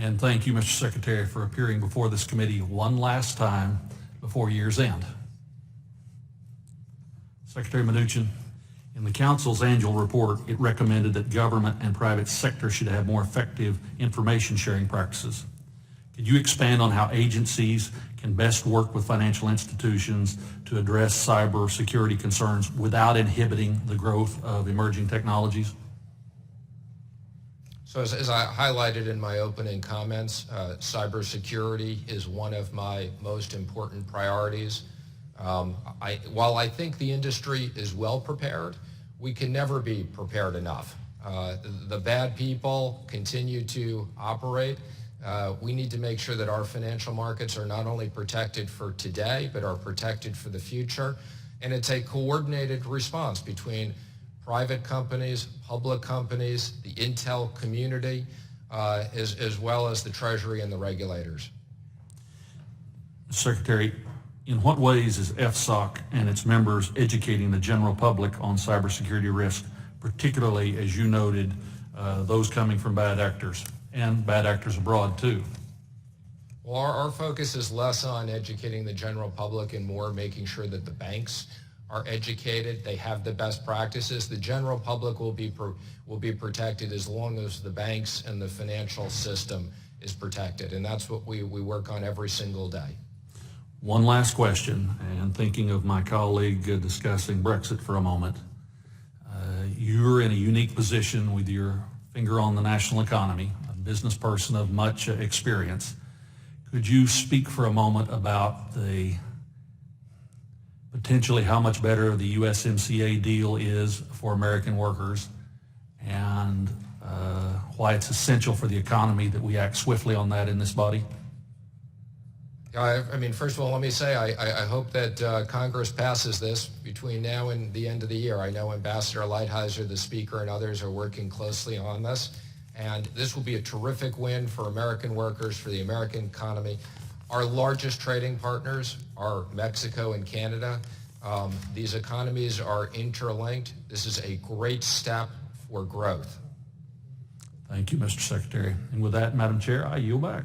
And thank you, Mr. Secretary, for appearing before this committee one last time before year's end. Secretary Mnuchin, in the Council's annual report, it recommended that government and private sector should have more effective information sharing practices. Could you expand on how agencies can best work with financial institutions to address cyber security concerns without inhibiting the growth of emerging technologies? So as I highlighted in my opening comments, cybersecurity is one of my most important priorities. While I think the industry is well prepared, we can never be prepared enough. The bad people continue to operate. We need to make sure that our financial markets are not only protected for today, but are protected for the future. And it's a coordinated response between private companies, public companies, the intel community, as well as the Treasury and the regulators. Secretary, in what ways is FSOC and its members educating the general public on cybersecurity risk, particularly, as you noted, those coming from bad actors and bad actors abroad too? Well, our focus is less on educating the general public and more making sure that the banks are educated, they have the best practices. The general public will be protected as long as the banks and the financial system is protected, and that's what we work on every single day. One last question, and thinking of my colleague discussing Brexit for a moment. You're in a unique position with your finger on the national economy, a business person of much experience. Could you speak for a moment about the potentially how much better the USMCA deal is for American workers and why it's essential for the economy that we act swiftly on that in this body? I mean, first of all, let me say I hope that Congress passes this between now and the end of the year. I know Ambassador Lighthizer, the Speaker, and others are working closely on this. And this will be a terrific win for American workers, for the American economy. Our largest trading partners are Mexico and Canada. These economies are interlinked. This is a great step for growth. Thank you, Mr. Secretary. And with that, Madam Chair, I yield back.